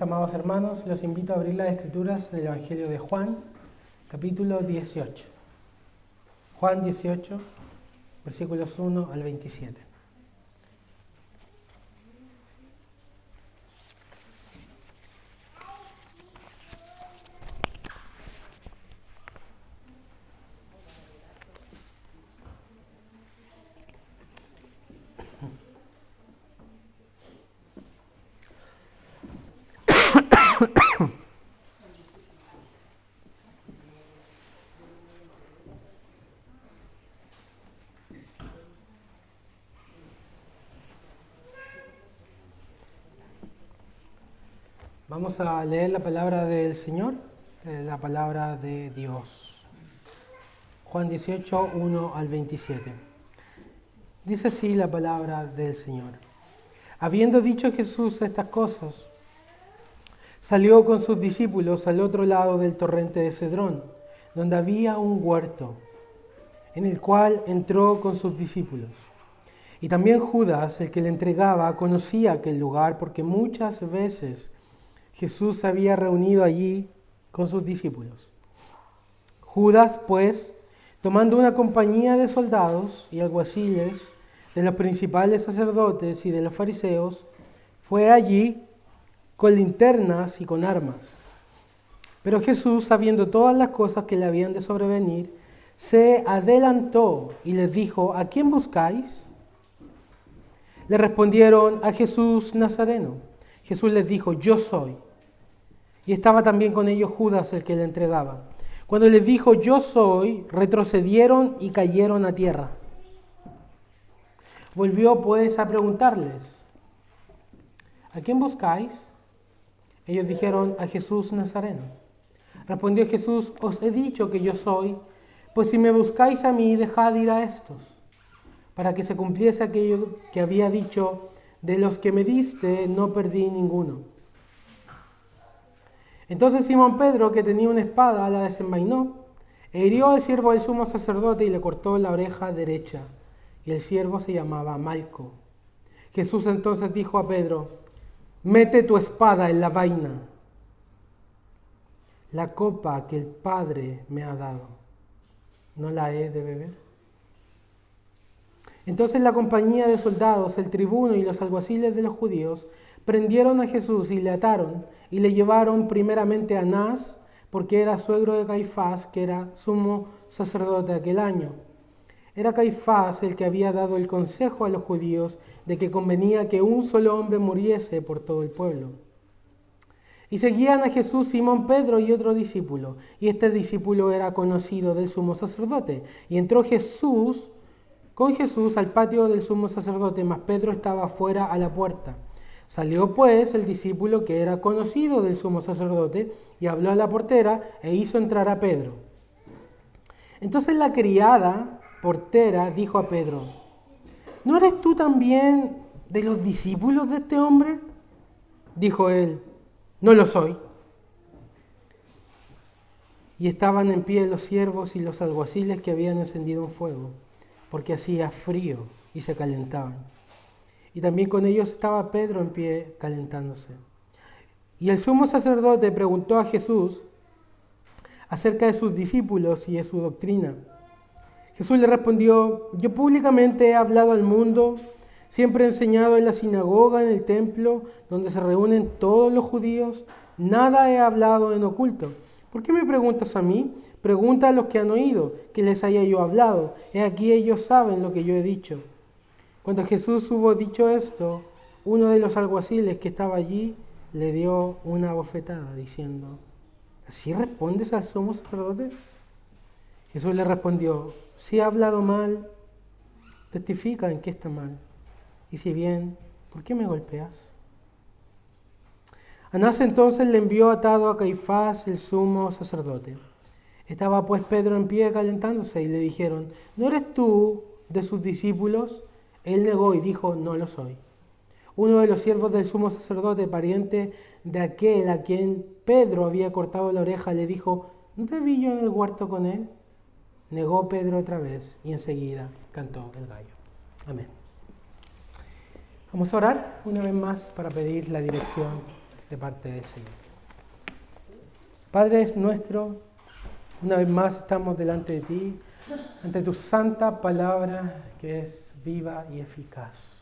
Amados hermanos, los invito a abrir las Escrituras del Evangelio de Juan, capítulo 18. Juan 18, versículos 1 al 27. Vamos a leer la palabra del Señor, la palabra de Dios. Juan 18, 1 al 27. Dice así la palabra del Señor. Habiendo dicho Jesús estas cosas, salió con sus discípulos al otro lado del torrente de Cedrón, donde había un huerto, en el cual entró con sus discípulos. Y también Judas, el que le entregaba, conocía aquel lugar porque muchas veces Jesús se había reunido allí con sus discípulos. Judas, pues, tomando una compañía de soldados y alguaciles, de los principales sacerdotes y de los fariseos, fue allí con linternas y con armas. Pero Jesús, sabiendo todas las cosas que le habían de sobrevenir, se adelantó y les dijo: ¿A quién buscáis? Le respondieron: a Jesús Nazareno. Jesús les dijo: yo soy. Y estaba también con ellos Judas, el que le entregaba. Cuando les dijo: yo soy, retrocedieron y cayeron a tierra. Volvió pues a preguntarles: ¿a quién buscáis? Ellos dijeron: a Jesús Nazareno. Respondió Jesús: os he dicho que yo soy, pues si me buscáis a mí, dejad ir a estos, para que se cumpliese aquello que había dicho: de los que me diste no perdí ninguno. Entonces Simón Pedro, que tenía una espada, la desenvainó, e hirió al siervo del sumo sacerdote y le cortó la oreja derecha. Y el siervo se llamaba Malco. Jesús entonces dijo a Pedro: mete tu espada en la vaina. La copa que el Padre me ha dado, ¿no la he de beber? Entonces la compañía de soldados, el tribuno y los alguaciles de los judíos prendieron a Jesús y le ataron y le llevaron primeramente a Anás, porque era suegro de Caifás, que era sumo sacerdote aquel año. Era Caifás el que había dado el consejo a los judíos de que convenía que un solo hombre muriese por todo el pueblo. Y seguían a Jesús Simón Pedro y otro discípulo, y este discípulo era conocido del sumo sacerdote. Y entró con Jesús al patio del sumo sacerdote, mas Pedro estaba fuera a la puerta. Salió pues el discípulo que era conocido del sumo sacerdote y habló a la portera e hizo entrar a Pedro. Entonces la criada portera dijo a Pedro: ¿no eres tú también de los discípulos de este hombre? Dijo él: no lo soy. Y estaban en pie los siervos y los alguaciles que habían encendido un fuego, porque hacía frío y se calentaban. Y también con ellos estaba Pedro en pie calentándose. Y el sumo sacerdote preguntó a Jesús acerca de sus discípulos y de su doctrina. Jesús le respondió: yo públicamente he hablado al mundo, siempre he enseñado en la sinagoga, en el templo, donde se reúnen todos los judíos. Nada he hablado en oculto. ¿Por qué me preguntas a mí? Pregunta a los que han oído, que les haya yo hablado. He aquí ellos saben lo que yo he dicho. Cuando Jesús hubo dicho esto, uno de los alguaciles que estaba allí le dio una bofetada, diciendo: ¿así respondes al sumo sacerdote? Jesús le respondió: si he hablado mal, testifica en qué está mal. Y si bien, ¿por qué me golpeas? Anás entonces le envió atado a Caifás, el sumo sacerdote. Estaba pues Pedro en pie calentándose y le dijeron: ¿no eres tú de sus discípulos? Él negó y dijo: no lo soy. Uno de los siervos del sumo sacerdote, pariente de aquel a quien Pedro había cortado la oreja, le dijo: ¿no te vi yo en el huerto con él? Negó Pedro otra vez y enseguida cantó el gallo. Amén. Vamos a orar una vez más para pedir la dirección de parte del Señor. Padre nuestro, una vez más estamos delante de ti, ante tu santa palabra que es viva y eficaz.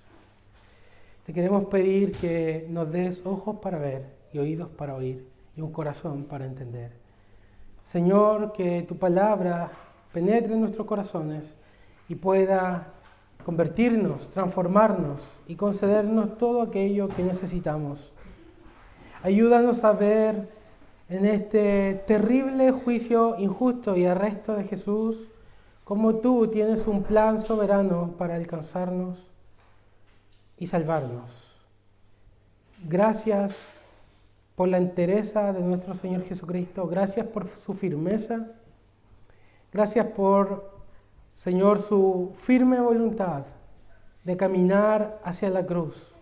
Te queremos pedir que nos des ojos para ver y oídos para oír y un corazón para entender. Señor, que tu palabra penetre en nuestros corazones y pueda convertirnos, transformarnos y concedernos todo aquello que necesitamos. Ayúdanos a ver en este terrible juicio injusto y arresto de Jesús cómo tú tienes un plan soberano para alcanzarnos y salvarnos. Gracias por la entereza de nuestro Señor Jesucristo. Gracias por su firmeza. Gracias por, Señor, su firme voluntad de caminar hacia la cruz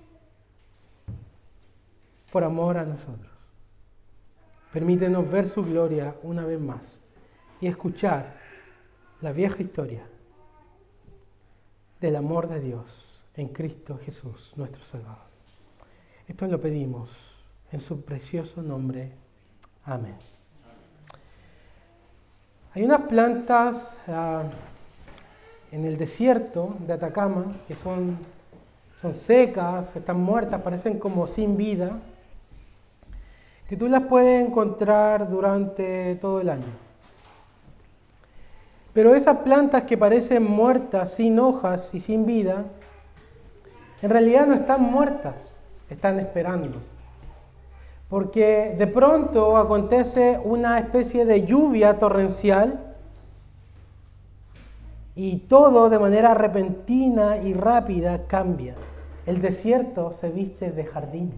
por amor a nosotros. Permítenos ver su gloria una vez más y escuchar la vieja historia del amor de Dios en Cristo Jesús, nuestro Salvador. Esto lo pedimos en su precioso nombre. Amén. Hay unas plantas en el desierto de Atacama que son secas, están muertas, parecen como sin vida, que tú las puedes encontrar durante todo el año. Pero esas plantas que parecen muertas, sin hojas y sin vida, en realidad no están muertas, están esperando. Porque de pronto acontece una especie de lluvia torrencial y todo de manera repentina y rápida cambia. El desierto se viste de jardín.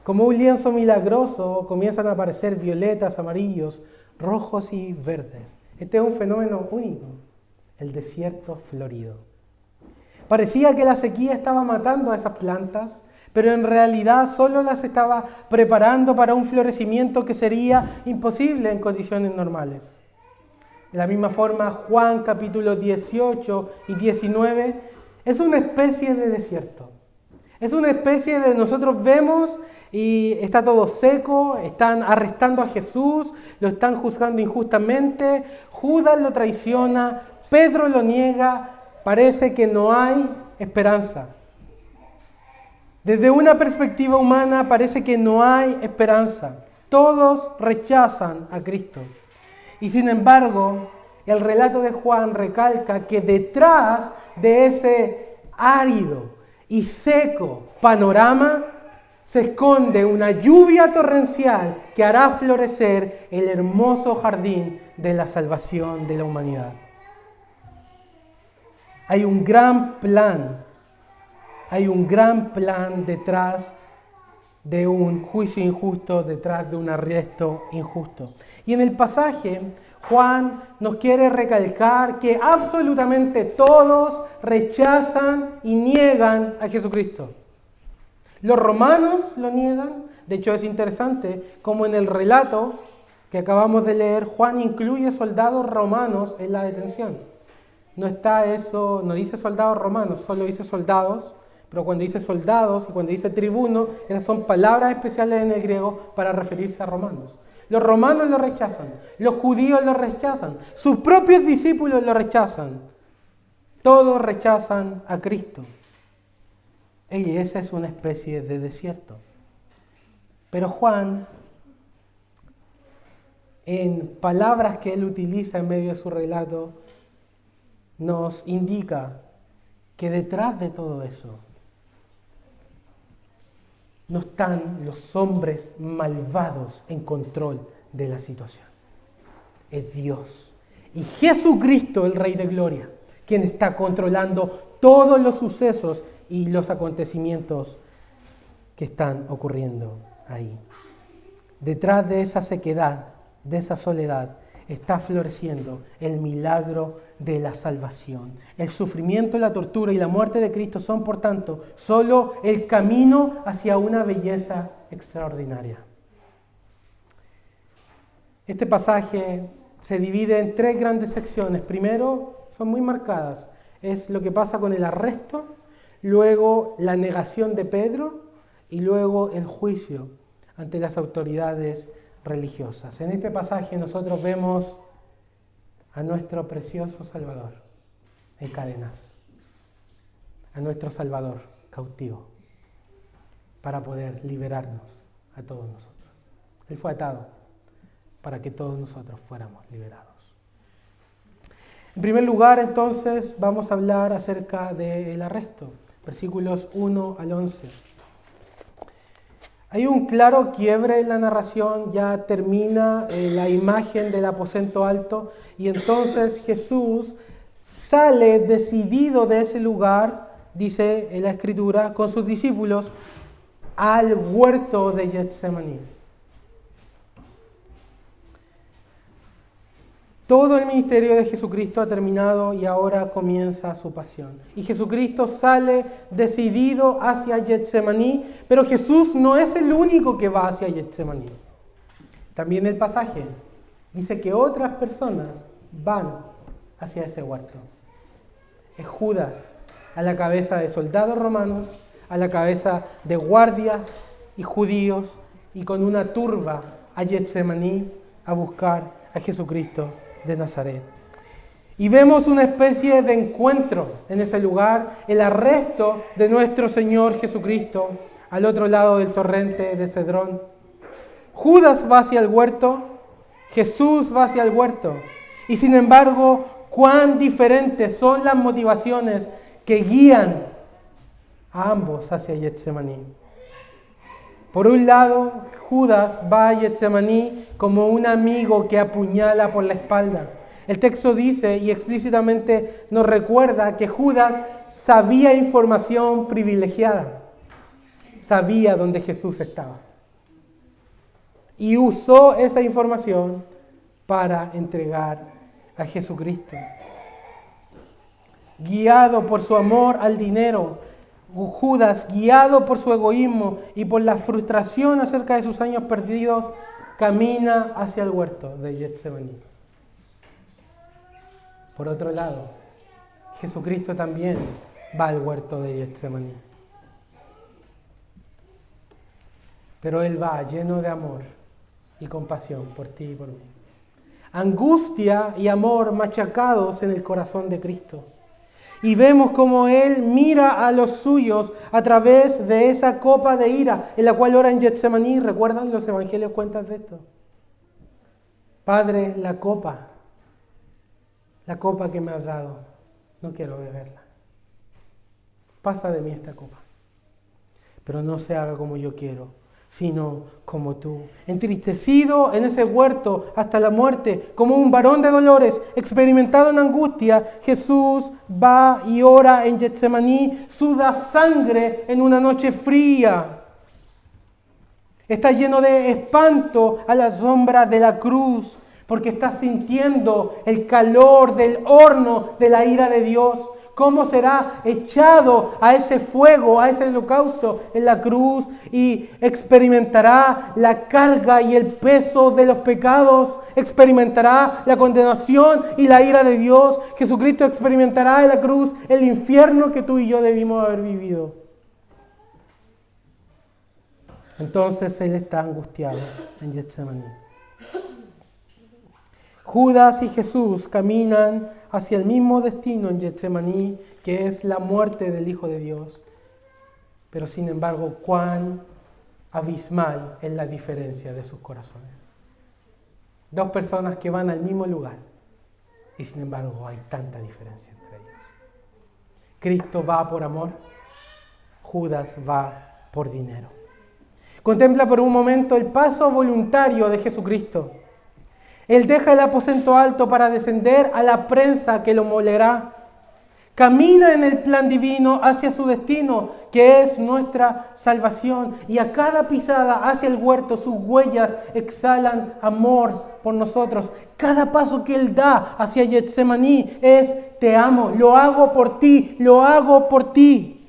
Como un lienzo milagroso comienzan a aparecer violetas, amarillos, rojos y verdes. Este es un fenómeno único, el desierto florido. Parecía que la sequía estaba matando a esas plantas, pero en realidad solo las estaba preparando para un florecimiento que sería imposible en condiciones normales. De la misma forma, Juan capítulo 18 y 19 es una especie de desierto. Es una especie de nosotros vemos y está todo seco, están arrestando a Jesús, lo están juzgando injustamente, Judas lo traiciona, Pedro lo niega, parece que no hay esperanza. Desde una perspectiva humana parece que no hay esperanza. Todos rechazan a Cristo. Y sin embargo, el relato de Juan recalca que detrás de ese árido y seco panorama se esconde una lluvia torrencial que hará florecer el hermoso jardín de la salvación de la humanidad. Hay un gran plan detrás de un juicio injusto, detrás de un arresto injusto. Y en el pasaje, Juan nos quiere recalcar que absolutamente todos rechazan y niegan a Jesucristo. Los romanos lo niegan. De hecho, es interesante como en el relato que acabamos de leer, Juan incluye soldados romanos en la detención. No está eso, no dice soldados romanos, solo dice soldados, pero cuando dice soldados y cuando dice tribuno, esas son palabras especiales en el griego para referirse a romanos. Los romanos lo rechazan, los judíos lo rechazan, sus propios discípulos lo rechazan. Todos rechazan a Cristo. Y esa es una especie de desierto. Pero Juan, en palabras que él utiliza en medio de su relato, nos indica que detrás de todo eso no están los hombres malvados en control de la situación. Es Dios. Y Jesucristo, el Rey de Gloria, quien está controlando todos los sucesos y los acontecimientos que están ocurriendo ahí. Detrás de esa sequedad, de esa soledad, está floreciendo el milagro de la salvación. El sufrimiento, la tortura y la muerte de Cristo son, por tanto, solo el camino hacia una belleza extraordinaria. Este pasaje se divide en tres grandes secciones. Primero, son muy marcadas. Es lo que pasa con el arresto, luego la negación de Pedro y luego el juicio ante las autoridades religiosas. En este pasaje nosotros vemos a nuestro precioso Salvador en cadenas, a nuestro Salvador cautivo, para poder liberarnos a todos nosotros. Él fue atado para que todos nosotros fuéramos liberados. En primer lugar, entonces, vamos a hablar acerca del arresto, versículos 1 al 11. Hay un claro quiebre en la narración, ya termina la imagen del aposento alto y entonces Jesús sale decidido de ese lugar, dice en la Escritura, con sus discípulos al huerto de Getsemaní. Todo el ministerio de Jesucristo ha terminado y ahora comienza su pasión. Y Jesucristo sale decidido hacia Getsemaní, pero Jesús no es el único que va hacia Getsemaní. También el pasaje dice que otras personas van hacia ese huerto. Es Judas, a la cabeza de soldados romanos, a la cabeza de guardias y judíos, y con una turba a Getsemaní a buscar a Jesucristo de Nazaret. Y vemos una especie de encuentro en ese lugar, el arresto de nuestro Señor Jesucristo al otro lado del torrente de Cedrón. Judas va hacia el huerto, Jesús va hacia el huerto, y sin embargo, cuán diferentes son las motivaciones que guían a ambos hacia Getsemaní. Por un lado, Judas va a Getsemaní como un amigo que apuñala por la espalda. El texto dice y explícitamente nos recuerda que Judas sabía información privilegiada. Sabía dónde Jesús estaba. Y usó esa información para entregar a Jesucristo. Guiado por su amor al dinero, Judas, guiado por su egoísmo y por la frustración acerca de sus años perdidos, camina hacia el huerto de Getsemaní. Por otro lado, Jesucristo también va al huerto de Getsemaní. Pero Él va lleno de amor y compasión por ti y por mí. Angustia y amor machacados en el corazón de Cristo. Y vemos cómo Él mira a los suyos a través de esa copa de ira en la cual ora en Getsemaní. ¿Recuerdan? Los evangelios cuentan de esto. Padre, la copa que me has dado, no quiero beberla. Pasa de mí esta copa. Pero no se haga como yo quiero, sino como tú. Entristecido en ese huerto hasta la muerte, como un varón de dolores, experimentado en angustia, Jesús va y ora en Getsemaní, suda sangre en una noche fría. Está lleno de espanto a la sombra de la cruz, porque está sintiendo el calor del horno de la ira de Dios. ¿Cómo será echado a ese fuego, a ese holocausto en la cruz y experimentará la carga y el peso de los pecados? Experimentará la condenación y la ira de Dios. Jesucristo experimentará en la cruz el infierno que tú y yo debimos haber vivido. Entonces Él está angustiado en Getsemaní. Judas y Jesús caminan hacia el mismo destino en Getsemaní, que es la muerte del Hijo de Dios. Pero sin embargo, cuán abismal es la diferencia de sus corazones. Dos personas que van al mismo lugar y sin embargo hay tanta diferencia entre ellos. Cristo va por amor, Judas va por dinero. Contempla por un momento el paso voluntario de Jesucristo. Él deja el aposento alto para descender a la prensa que lo molerá. Camina en el plan divino hacia su destino, que es nuestra salvación. Y a cada pisada hacia el huerto, sus huellas exhalan amor por nosotros. Cada paso que Él da hacia Getsemaní es: te amo, lo hago por ti, lo hago por ti.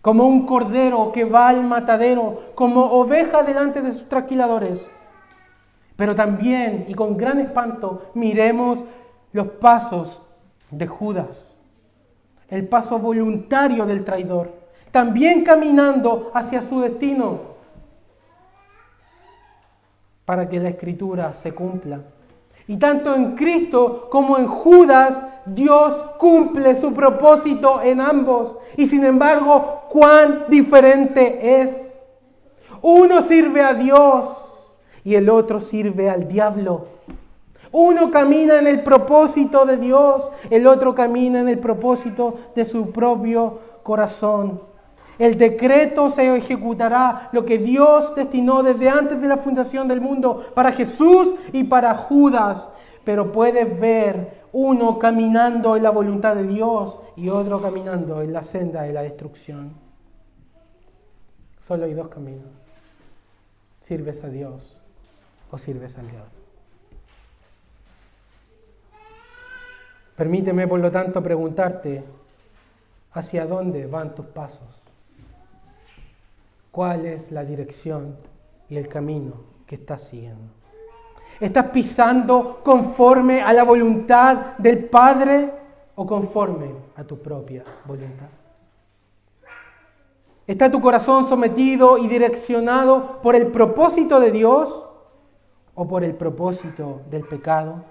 Como un cordero que va al matadero, como oveja delante de sus trasquiladores. Pero también, y con gran espanto, miremos los pasos de Judas. El paso voluntario del traidor. también caminando hacia su destino, para que la Escritura se cumpla. Y tanto en Cristo como en Judas, Dios cumple su propósito en ambos. Y sin embargo, cuán diferente es. Uno sirve a Dios y el otro sirve al diablo. Uno camina en el propósito de Dios, el otro camina en el propósito de su propio corazón. El decreto se ejecutará, lo que Dios destinó desde antes de la fundación del mundo para Jesús y para Judas. Pero puedes ver uno caminando en la voluntad de Dios y otro caminando en la senda de la destrucción. Solo hay dos caminos. ¿Sirves a Dios o sirves al diablo? Permíteme, por lo tanto, preguntarte, ¿hacia dónde van tus pasos? ¿Cuál es la dirección y el camino que estás siguiendo? ¿Estás pisando conforme a la voluntad del Padre o conforme a tu propia voluntad? ¿Está tu corazón sometido y direccionado por el propósito de Dios o por el propósito del pecado,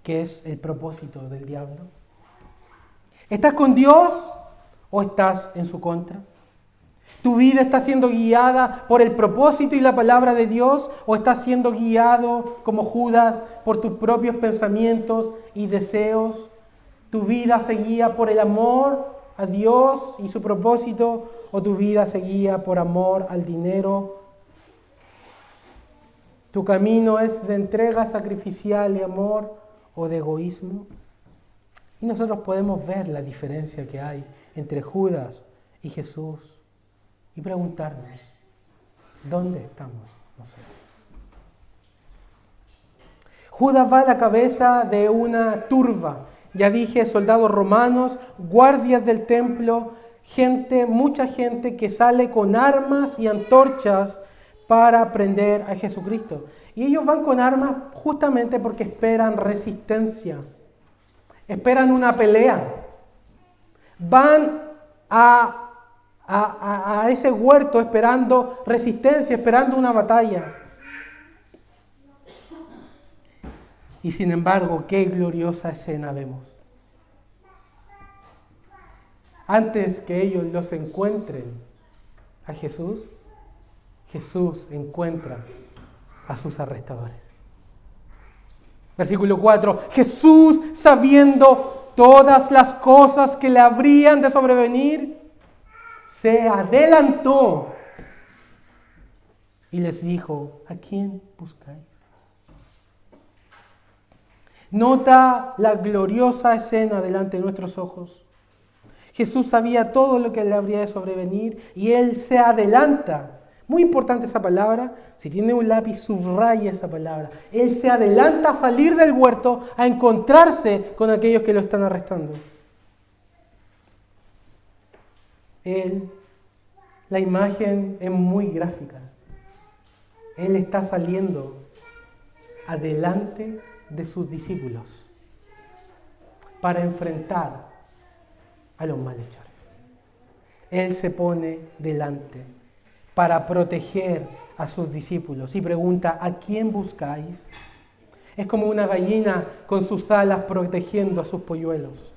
que es el propósito del diablo? ¿Estás con Dios o estás en su contra? ¿Tu vida está siendo guiada por el propósito y la palabra de Dios o estás siendo guiado como Judas por tus propios pensamientos y deseos? ¿Tu vida se guía por el amor a Dios y su propósito o tu vida se guía por amor al dinero? ¿Tu camino es de entrega sacrificial y amor o de egoísmo? Y nosotros podemos ver la diferencia que hay entre Judas y Jesús y preguntarnos, ¿dónde estamos nosotros? Judas va a la cabeza de una turba, ya dije, soldados romanos, guardias del templo, mucha gente que sale con armas y antorchas para prender a Jesucristo. Y ellos van con armas justamente porque esperan resistencia, esperan una pelea. Van a ese huerto esperando resistencia, esperando una batalla. Y sin embargo, qué gloriosa escena vemos. Antes que ellos los encuentren a Jesús, Jesús encuentra a sus arrestadores. Versículo 4. Jesús, sabiendo todas las cosas que le habrían de sobrevenir, se adelantó y les dijo, ¿a quién buscáis? Nota la gloriosa escena delante de nuestros ojos. Jesús sabía todo lo que le habría de sobrevenir y Él se adelanta. Muy importante esa palabra. Si tiene un lápiz, subraya esa palabra. Él se adelanta a salir del huerto a encontrarse con aquellos que lo están arrestando. La imagen es muy gráfica. Él está saliendo adelante de sus discípulos para enfrentar a los malhechores. Él se pone delante para proteger a sus discípulos y pregunta, ¿a quién buscáis? Es como una gallina con sus alas protegiendo a sus polluelos.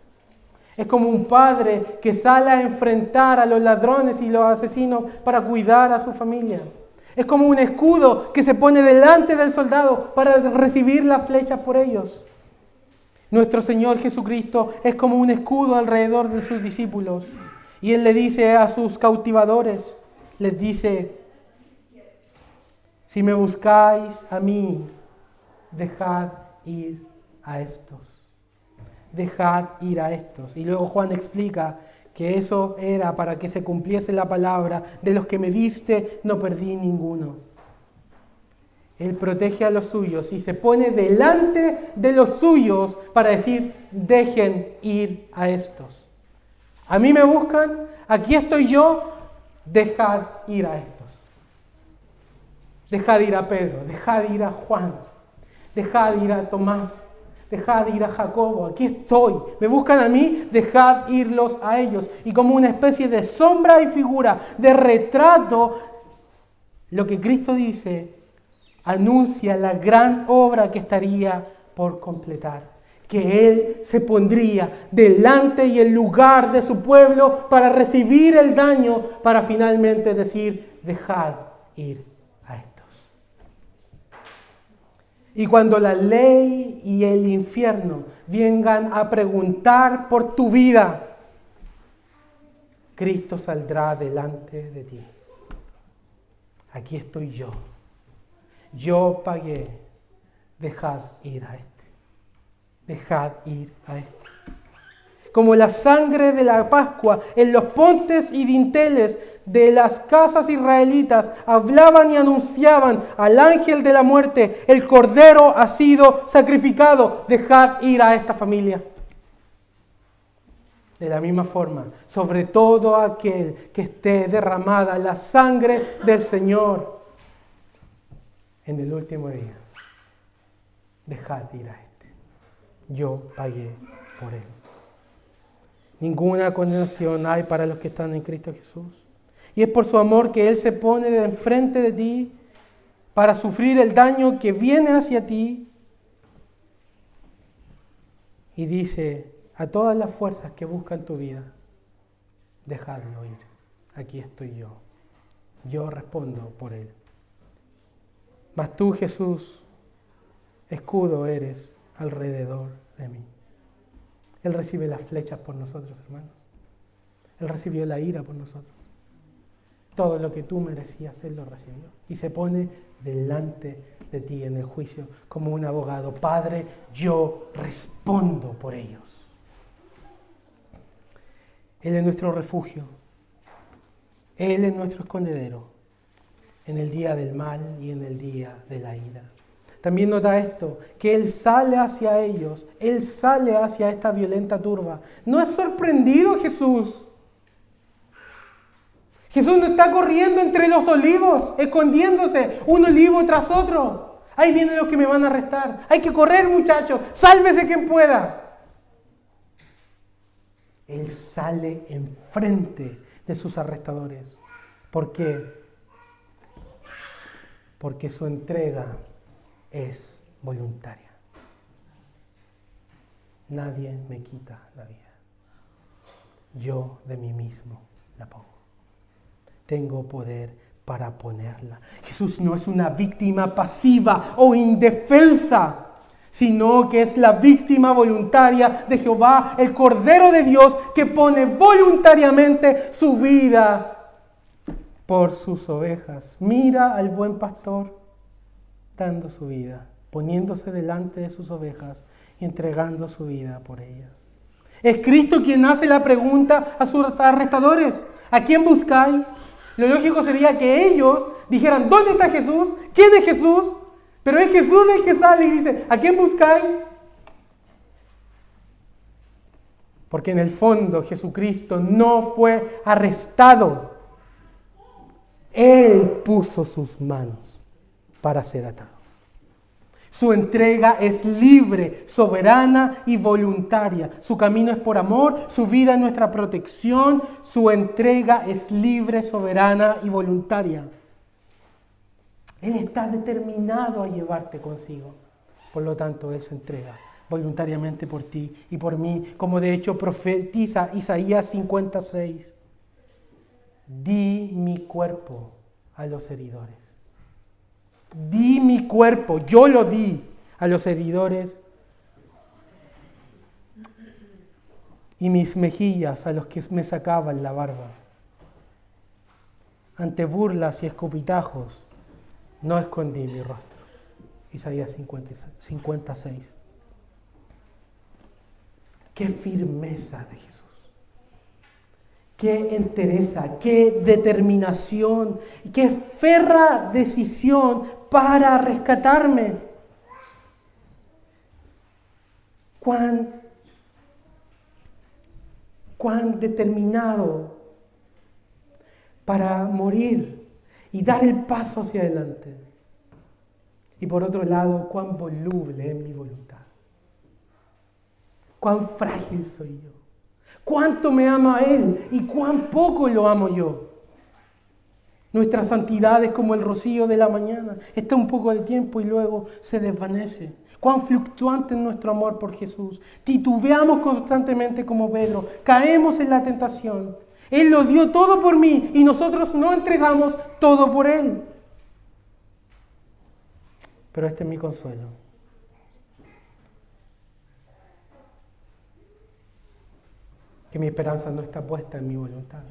Es como un padre que sale a enfrentar a los ladrones y los asesinos para cuidar a su familia. Es como un escudo que se pone delante del soldado para recibir las flechas por ellos. Nuestro Señor Jesucristo es como un escudo alrededor de sus discípulos. Y Él le dice a sus cautivadores, les dice, si me buscáis a mí, dejad ir a estos. Dejad ir a estos. Y luego Juan explica que eso era para que se cumpliese la palabra, de los que me diste no perdí ninguno. Él protege a los suyos y se pone delante de los suyos para decir, dejen ir a estos. A mí me buscan, aquí estoy yo, dejad ir a estos. Dejad ir a Pedro, dejad ir a Juan, dejad ir a Tomás. dejad ir a Jacobo, aquí estoy. Me buscan a mí, dejad irlos a ellos. Y como una especie de sombra y figura, de retrato, lo que Cristo dice anuncia la gran obra que estaría por completar. Que Él se pondría delante y en lugar de su pueblo para recibir el daño, para finalmente decir, dejad ir a estos. Y cuando la ley y el infierno vengan a preguntar por tu vida, Cristo saldrá delante de ti. Aquí estoy yo. Yo pagué. Dejad ir a este. Dejad ir a este. Como la sangre de la Pascua en los pontes y dinteles de las casas israelitas hablaban y anunciaban al ángel de la muerte, el cordero ha sido sacrificado, dejad ir a esta familia. De la misma forma, sobre todo aquel que esté derramada la sangre del Señor en el último día, dejad ir a este. Yo pagué por él. Ninguna condenación hay para los que están en Cristo Jesús. Y es por su amor que Él se pone de enfrente de ti para sufrir el daño que viene hacia ti. Y dice a todas las fuerzas que buscan tu vida, dejadlo ir. Aquí estoy yo. Yo respondo por Él. Mas tú, Jesús, escudo eres alrededor de mí. Él recibe las flechas por nosotros, hermanos. Él recibió la ira por nosotros. Todo lo que tú merecías, Él lo recibió. Y se pone delante de ti en el juicio como un abogado. Padre, yo respondo por ellos. Él es nuestro refugio. Él es nuestro escondedero en el día del mal y en el día de la ira. También nota esto, que Él sale hacia ellos, Él sale hacia esta violenta turba. ¿No es sorprendido Jesús? Jesús no está corriendo entre los olivos, escondiéndose un olivo tras otro. Ahí vienen los que me van a arrestar. Hay que correr, muchachos, sálvese quien pueda. Él sale enfrente de sus arrestadores. ¿Por qué? Porque su entrega es voluntaria. Nadie me quita la vida. Yo de mí mismo la pongo. Tengo poder para ponerla. Jesús no es una víctima pasiva o indefensa, sino que es la víctima voluntaria de Jehová, el Cordero de Dios, que pone voluntariamente su vida por sus ovejas. Mira al buen pastor dando su vida, poniéndose delante de sus ovejas y entregando su vida por ellas. Es Cristo quien hace la pregunta a sus arrestadores: ¿a quién buscáis? Lo lógico sería que ellos dijeran: ¿dónde está Jesús? ¿Quién es Jesús? Pero es Jesús el que sale y dice: ¿a quién buscáis? Porque en el fondo Jesucristo no fue arrestado. Él puso sus manos para ser atado. Su entrega es libre, soberana y voluntaria. Su camino es por amor, su vida es nuestra protección. Su entrega es libre, soberana y voluntaria. Él está determinado a llevarte consigo. Por lo tanto, Él se entrega voluntariamente por ti y por mí, como de hecho profetiza Isaías 56. Di mi cuerpo a los heridores. Di mi cuerpo, yo lo di a los heridores, y mis mejillas a los que me sacaban la barba. Ante burlas y escupitajos no escondí mi rostro. Isaías 56. Qué firmeza de Jesús. Qué entereza, qué determinación, qué férrea decisión para rescatarme. Cuán determinado para morir y dar el paso hacia adelante. Y por otro lado, cuán voluble es mi voluntad. cuán frágil soy yo, cuánto me ama Él y cuán poco lo amo yo. Nuestra santidad es como el rocío de la mañana, está un poco de tiempo y luego se desvanece. Cuán fluctuante es nuestro amor por Jesús. Titubeamos constantemente como Pedro, caemos en la tentación. Él lo dio todo por mí y nosotros no entregamos todo por Él. Pero este es mi consuelo. Que mi esperanza no está puesta en mi voluntad,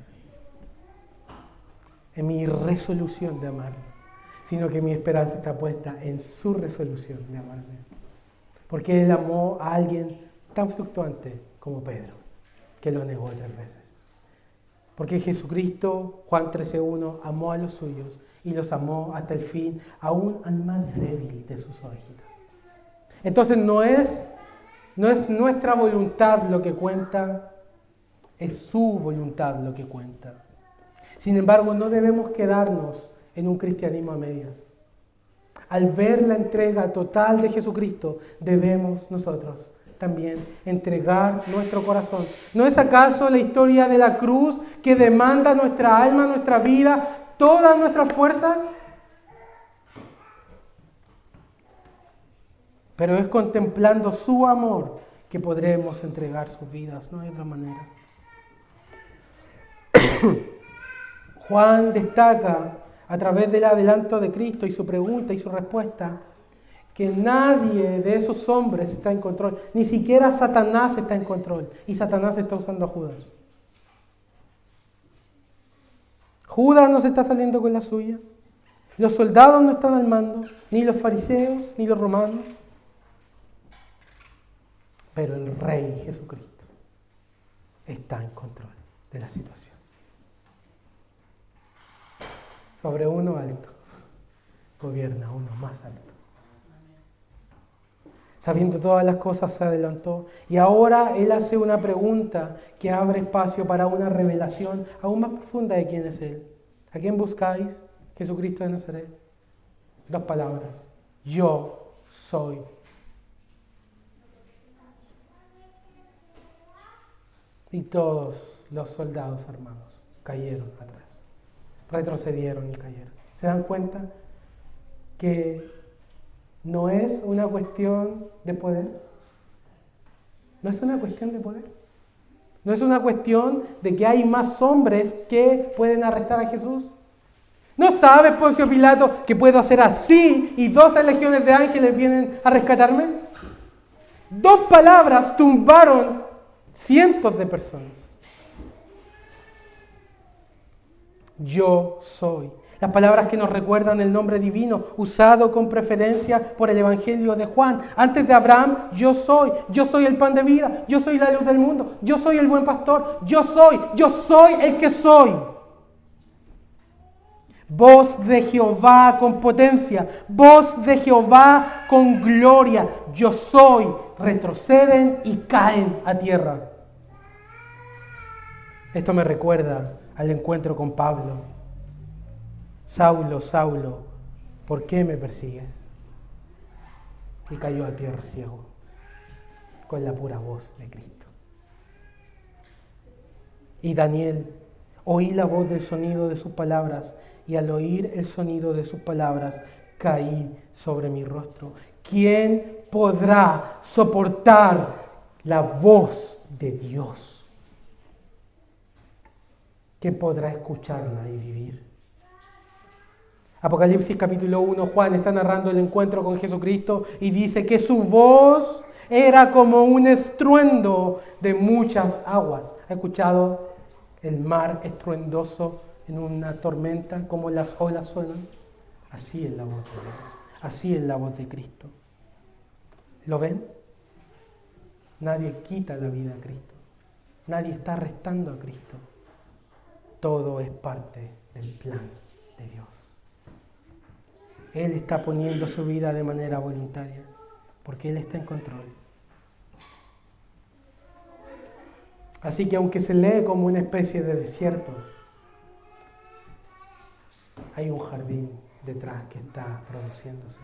en mi resolución de amarlo, sino que mi esperanza está puesta en su resolución de amarme. Porque Él amó a alguien tan fluctuante como Pedro, que lo negó 3 veces. Porque Jesucristo, Juan 13:1, amó a los suyos y los amó hasta el fin, aún al más débil de sus ovejitas. Entonces no es nuestra voluntad lo que cuenta, es su voluntad lo que cuenta. Sin embargo, no debemos quedarnos en un cristianismo a medias. Al ver la entrega total de Jesucristo, debemos nosotros también entregar nuestro corazón. ¿No es acaso la historia de la cruz que demanda nuestra alma, nuestra vida, todas nuestras fuerzas? Pero es contemplando su amor que podremos entregar sus vidas, no hay otra manera. Juan destaca a través del adelanto de Cristo y su pregunta y su respuesta que nadie de esos hombres está en control, ni siquiera Satanás está en control, y Satanás está usando a Judas. Judas no se está saliendo con la suya, los soldados no están al mando, ni los fariseos, ni los romanos, pero el Rey Jesucristo está en control de la situación. Sobre uno alto, gobierna uno más alto. Sabiendo todas las cosas se adelantó y ahora Él hace una pregunta que abre espacio para una revelación aún más profunda de quién es Él. ¿A quién buscáis? Jesucristo de Nazaret. 2 palabras. Yo soy. Y todos los soldados armados cayeron atrás. Retrocedieron y cayeron. ¿Se dan cuenta que no es una cuestión de poder? No es una cuestión de poder. No es una cuestión de que hay más hombres que pueden arrestar a Jesús. ¿No sabe Poncio Pilato que puedo hacer así y 12 legiones de ángeles vienen a rescatarme? 2 palabras tumbaron cientos de personas. Yo soy. Las palabras que nos recuerdan el nombre divino usado con preferencia por el Evangelio de Juan. Antes de Abraham, yo soy el pan de vida, yo soy la luz del mundo, yo soy el buen pastor, yo soy el que soy. Voz de Jehová con potencia, voz de Jehová con gloria, yo soy. Retroceden y caen a tierra. Esto me recuerda al encuentro con Pablo. Saulo, Saulo, ¿por qué me persigues? Y cayó a tierra ciego, con la pura voz de Cristo. Y Daniel, oí la voz del sonido de sus palabras, y al oír el sonido de sus palabras, caí sobre mi rostro. ¿Quién podrá soportar la voz de Dios? ¿Quién podrá escucharla y vivir? Apocalipsis capítulo 1, Juan está narrando el encuentro con Jesucristo y dice que su voz era como un estruendo de muchas aguas. ¿Ha escuchado el mar estruendoso en una tormenta, como las olas suenan? Así es la voz de Dios, así es la voz de Cristo. ¿Lo ven? Nadie quita la vida a Cristo, nadie está restando a Cristo. Todo es parte del plan de Dios. Él está poniendo su vida de manera voluntaria, porque Él está en control. Así que aunque se lee como una especie de desierto, hay un jardín detrás que está produciéndose.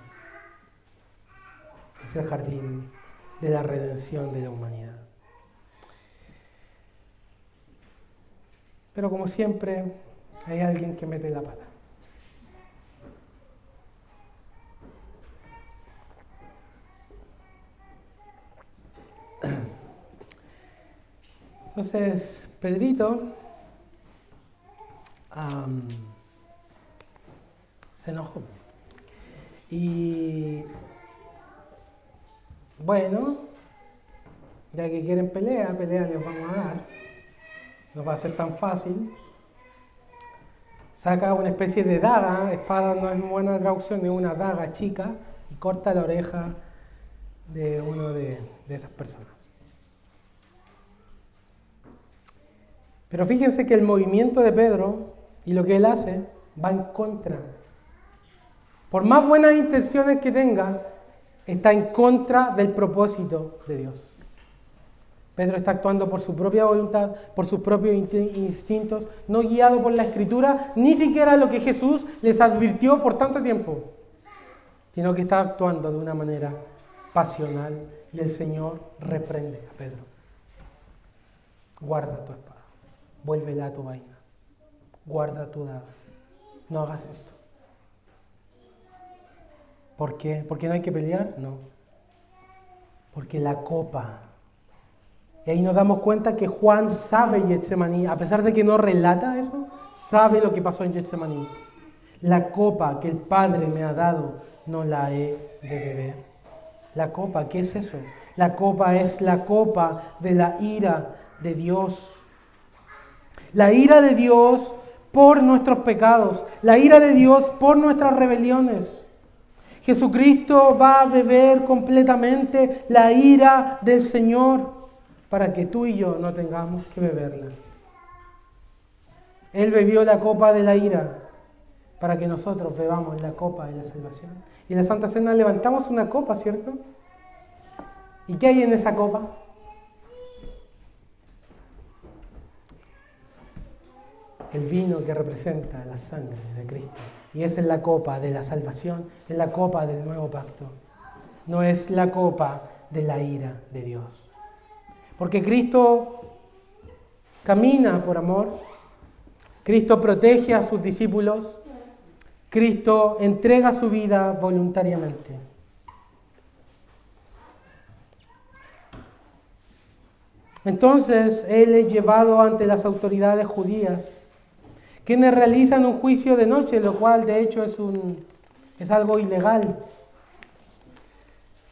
Es el jardín de la redención de la humanidad. Pero como siempre, hay alguien que mete la pata. Entonces, Pedrito se enojó. Y bueno, ya que quieren pelea les vamos a dar. No va a ser tan fácil. Saca una especie de daga, espada no es buena traducción, es una daga chica, y corta la oreja de uno de esas personas. Pero fíjense que el movimiento de Pedro y lo que él hace va en contra. Por más buenas intenciones que tenga, está en contra del propósito de Dios. Pedro está actuando por su propia voluntad, por sus propios instintos, no guiado por la Escritura, ni siquiera lo que Jesús les advirtió por tanto tiempo, sino que está actuando de una manera pasional y el Señor reprende a Pedro. Guarda tu espada, vuélvela a tu vaina, guarda tu daga, no hagas esto. ¿Por qué? ¿Porque no hay que pelear? No. Porque la copa. Y ahí nos damos cuenta que Juan sabe Getsemaní, a pesar de que no relata eso, sabe lo que pasó en Getsemaní. La copa que el Padre me ha dado, no la he de beber. La copa, ¿qué es eso? La copa es la copa de la ira de Dios. La ira de Dios por nuestros pecados, la ira de Dios por nuestras rebeliones. Jesucristo va a beber completamente la ira del Señor para que tú y yo no tengamos que beberla. Él bebió la copa de la ira para que nosotros bebamos la copa de la salvación. Y en la Santa Cena levantamos una copa, ¿cierto? ¿Y qué hay en esa copa? El vino que representa la sangre de Cristo. Y esa es la copa de la salvación, es la copa del nuevo pacto. No es la copa de la ira de Dios. Porque Cristo camina por amor, Cristo protege a sus discípulos, Cristo entrega su vida voluntariamente. Entonces, Él es llevado ante las autoridades judías, quienes realizan un juicio de noche, lo cual de hecho es algo ilegal,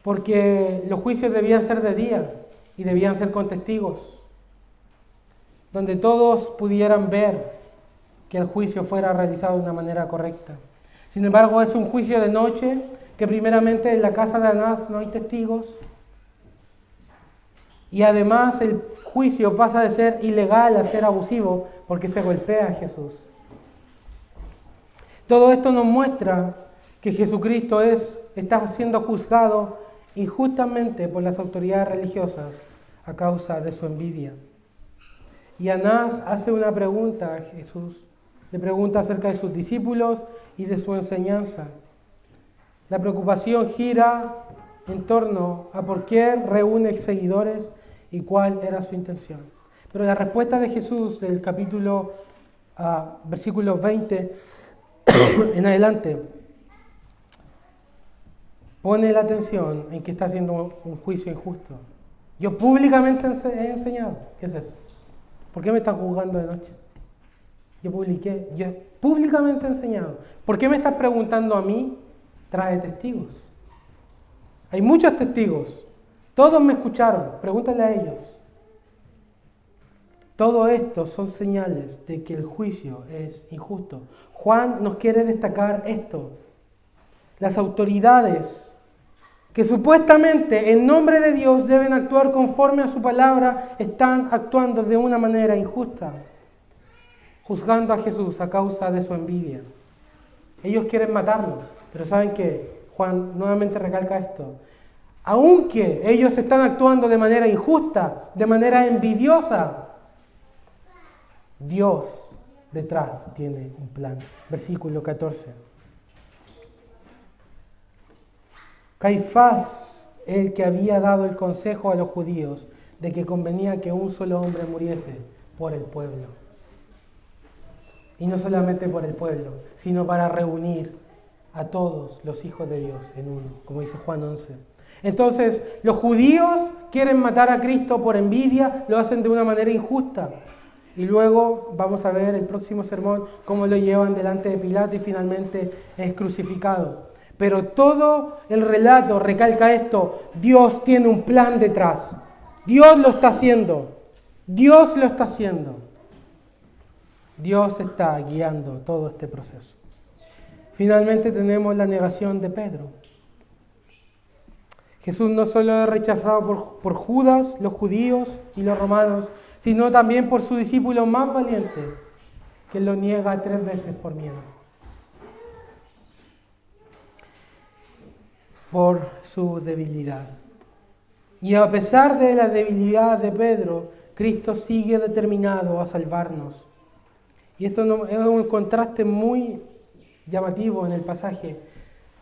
porque los juicios debían ser de día y debían ser con testigos, donde todos pudieran ver que el juicio fuera realizado de una manera correcta. Sin embargo, es un juicio de noche, que primeramente en la casa de Anás no hay testigos, y además el juicio pasa de ser ilegal a ser abusivo porque se golpea a Jesús. Todo esto nos muestra que Jesucristo está siendo juzgado injustamente por las autoridades religiosas a causa de su envidia. Y Anás hace una pregunta a Jesús, le pregunta acerca de sus discípulos y de su enseñanza. La preocupación gira en torno a por qué reúne seguidores y cuál era su intención. Pero la respuesta de Jesús del capítulo versículo 20 en adelante pone la atención en que está haciendo un juicio injusto. Yo públicamente he enseñado. ¿Qué es eso? ¿Por qué me están juzgando de noche? Yo públicamente he enseñado. ¿Por qué me estás preguntando a mí? Trae testigos. Hay muchos testigos. Todos me escucharon. Pregúntale a ellos. Todo esto son señales de que el juicio es injusto. Juan nos quiere destacar esto. Las autoridades que supuestamente en nombre de Dios deben actuar conforme a su palabra, están actuando de una manera injusta, juzgando a Jesús a causa de su envidia. Ellos quieren matarlo, pero ¿saben qué? Juan nuevamente recalca esto. Aunque ellos están actuando de manera injusta, de manera envidiosa, Dios detrás tiene un plan. Versículo 14. Caifás, el que había dado el consejo a los judíos de que convenía que un solo hombre muriese por el pueblo. Y no solamente por el pueblo, sino para reunir a todos los hijos de Dios en uno, como dice Juan 11. Entonces, los judíos quieren matar a Cristo por envidia, lo hacen de una manera injusta. Y luego vamos a ver el próximo sermón cómo lo llevan delante de Pilato y finalmente es crucificado. Pero todo el relato recalca esto: Dios tiene un plan detrás. Dios lo está haciendo. Dios lo está haciendo. Dios está guiando todo este proceso. Finalmente tenemos la negación de Pedro. Jesús no solo es rechazado por Judas, los judíos y los romanos, sino también por su discípulo más valiente, que lo niega 3 veces por miedo. Por su debilidad. Y a pesar de la debilidad de Pedro, Cristo sigue determinado a salvarnos. Y esto es un contraste muy llamativo en el pasaje.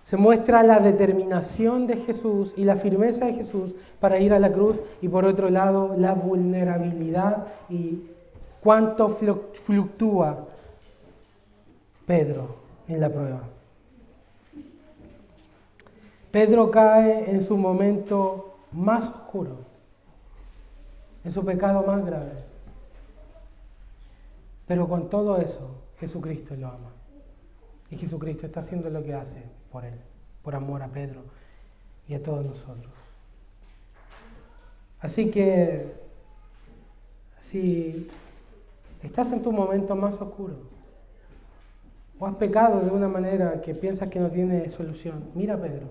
Se muestra la determinación de Jesús y la firmeza de Jesús para ir a la cruz, y por otro lado la vulnerabilidad y cuánto fluctúa Pedro en la prueba. Pedro cae en su momento más oscuro, en su pecado más grave. Pero con todo eso, Jesucristo lo ama. Y Jesucristo está haciendo lo que hace por él, por amor a Pedro y a todos nosotros. Así que, si estás en tu momento más oscuro, o has pecado de una manera que piensas que no tiene solución, mira a Pedro.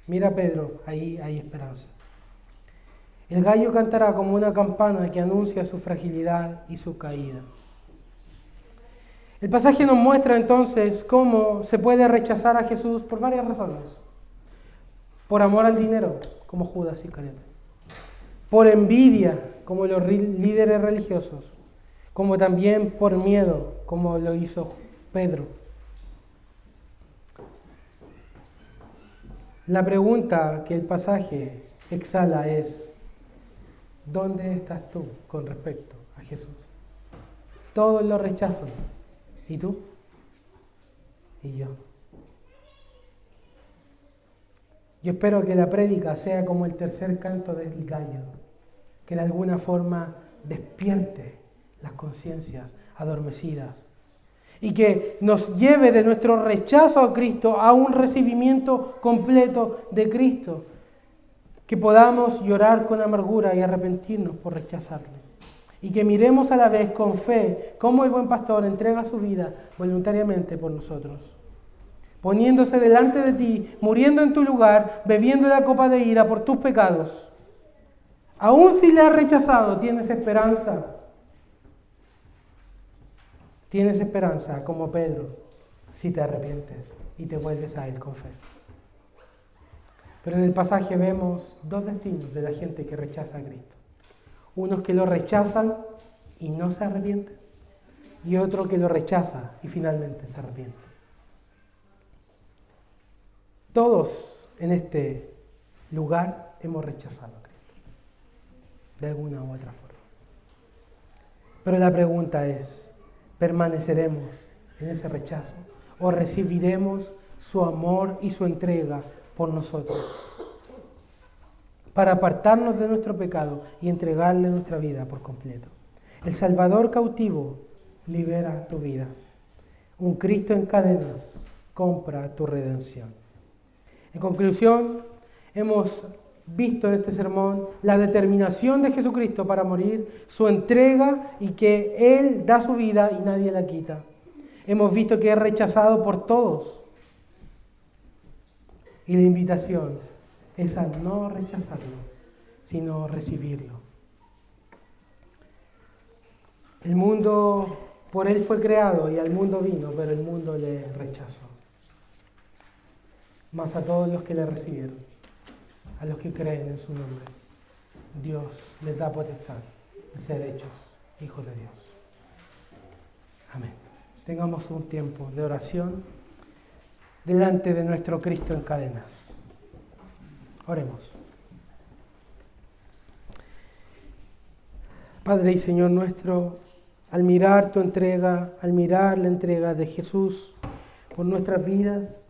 Mira a Pedro, ahí hay esperanza. El gallo cantará como una campana que anuncia su fragilidad y su caída. El pasaje nos muestra entonces cómo se puede rechazar a Jesús por varias razones. Por amor al dinero, como Judas Iscariote. Por envidia, como los líderes religiosos. Como también por miedo, como lo hizo Pedro. La pregunta que el pasaje exhala es: ¿dónde estás tú con respecto a Jesús? Todos lo rechazan. ¿Y tú? ¿Y yo? Yo espero que la prédica sea como el tercer canto del gallo, que de alguna forma despierte las conciencias adormecidas y que nos lleve de nuestro rechazo a Cristo a un recibimiento completo de Cristo, que podamos llorar con amargura y arrepentirnos por rechazarle, y que miremos a la vez con fe cómo el buen pastor entrega su vida voluntariamente por nosotros, poniéndose delante de ti, muriendo en tu lugar, bebiendo la copa de ira por tus pecados. Aún si le has rechazado, tienes esperanza. Tienes esperanza, como Pedro, si te arrepientes y te vuelves a él con fe. Pero en el pasaje vemos 2 destinos de la gente que rechaza a Cristo. Unos que lo rechazan y no se arrepienten, y otro que lo rechaza y finalmente se arrepiente. Todos en este lugar hemos rechazado a Cristo, de alguna u otra forma. Pero la pregunta es: ¿permaneceremos en ese rechazo o recibiremos su amor y su entrega por nosotros, para apartarnos de nuestro pecado y entregarle nuestra vida por completo? El Salvador cautivo libera tu vida. Un Cristo en cadenas compra tu redención. En conclusión, hemos visto en este sermón la determinación de Jesucristo para morir, su entrega y que Él da su vida y nadie la quita. Hemos visto que es rechazado por todos. Y la invitación es a no rechazarlo, sino recibirlo. El mundo por Él fue creado y al mundo vino, pero el mundo le rechazó. Mas a todos los que le recibieron, a los que creen en su nombre, Dios les da potestad de ser hechos hijos de Dios. Amén. Tengamos un tiempo de oración delante de nuestro Cristo en cadenas. Oremos. Padre y Señor nuestro, al mirar tu entrega, al mirar la entrega de Jesús por nuestras vidas,